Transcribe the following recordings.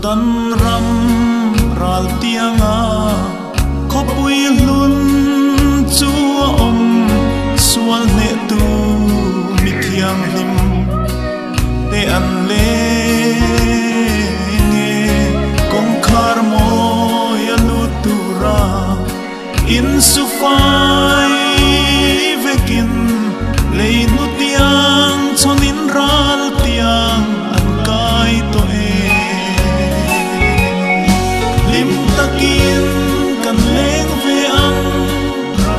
dan ram ral tianga khopui lun chu om sual ne tu mithiang lim te an le nge kong khar mo ya lu tura in su fai vekin lei nu tiang chonin ral tiang an kai to e lim takin kan leng ve ang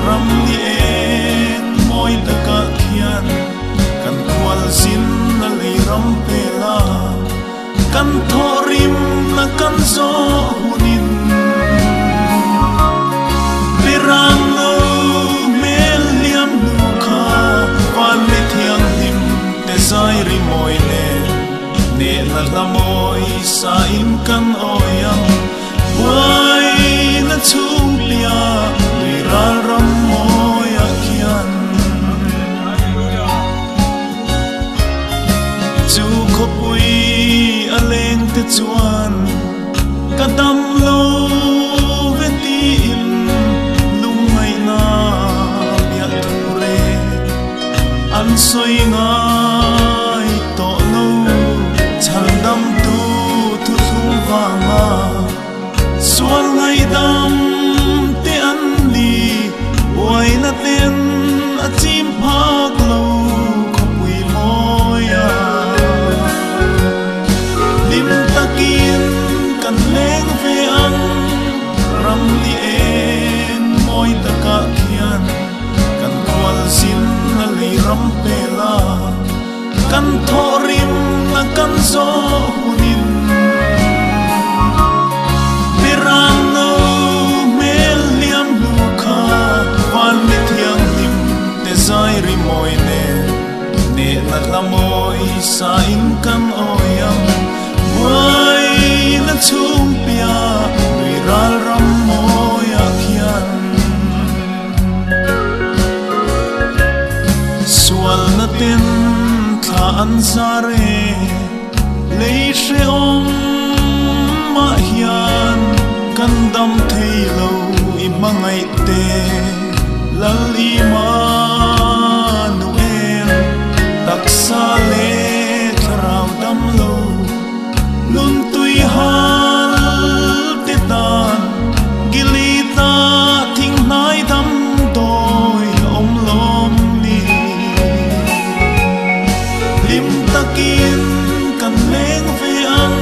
ram ni en moi taka khian kan kwal sin na lei ram pela kan thorim na kan zo hunin pirang no mel liam nu kha pan me thiang lim te sai ri moi le ne la la moi sa in kan oyam wai na chung lia ri ra ram moi a khian chu khopui a leng te chuan kadam lo ve ti in lung mai na ya tu re an soi ngai to lo chan dam tu thu thum wanga sual ngai dam te an li wai na ten a chim phak lo khopui moya lim takin kan leng ve ang ram ni en moi taka khian kan kwal sin na lei ram pela kan thorim na kan zo hunin pirang no mel liam lu kha van mi thiang lim te zai ri moi ne na la moi sa in kan oyam wai na chung pia ri ral ram moi a khian sual na ten tha an zare lei she om ma hian kan dam thei lo i mangai te lal i ma nu en taksa le thrau dam lo lun tui hal te dan gilita thing nai dam doi om lom ni lim takin kan leng ve ang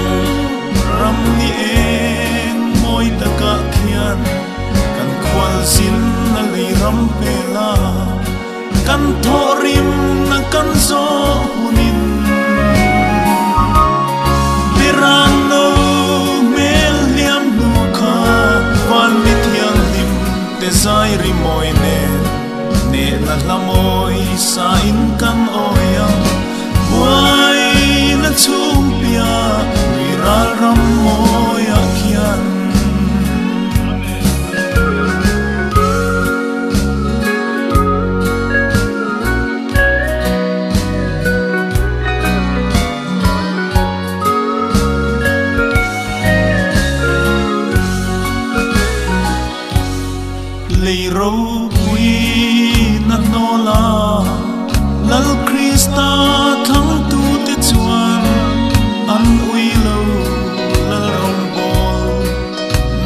ram ni en moi taka khian kan kwal sin na lei ram pela kan thorim na kan zo hunin pirang no mel liam lu kha van mi thiang lim te zai ri moi ne na la moi sa in kan oyam wai na chung pia ri ral ram moi a khian lei ro pui na no la lal krista thang tu te chuan an ui lo lal rong bol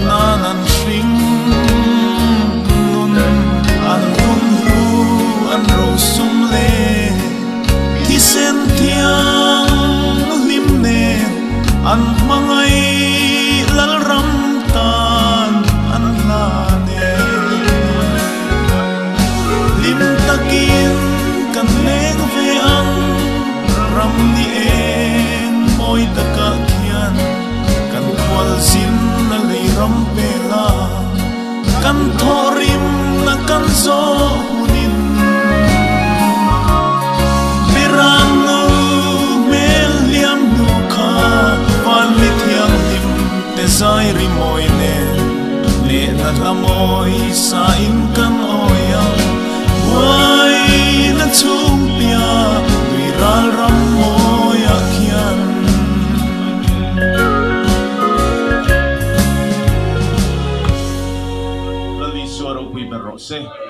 na nan shring nun an nun lu an ro sum le thi sen thiang lim ne an mangai lal ram tan an la ne lim takin kan leng ve ang ram ni en moi taka khian kan kwal sin na lei ram pela kan thorim na kan zo hunin pirang no mel liam lu kha van mi thiang lim te zai ri moi ne na la moi sa in kan oyam wai na chung pia ri ral ram moi a khian se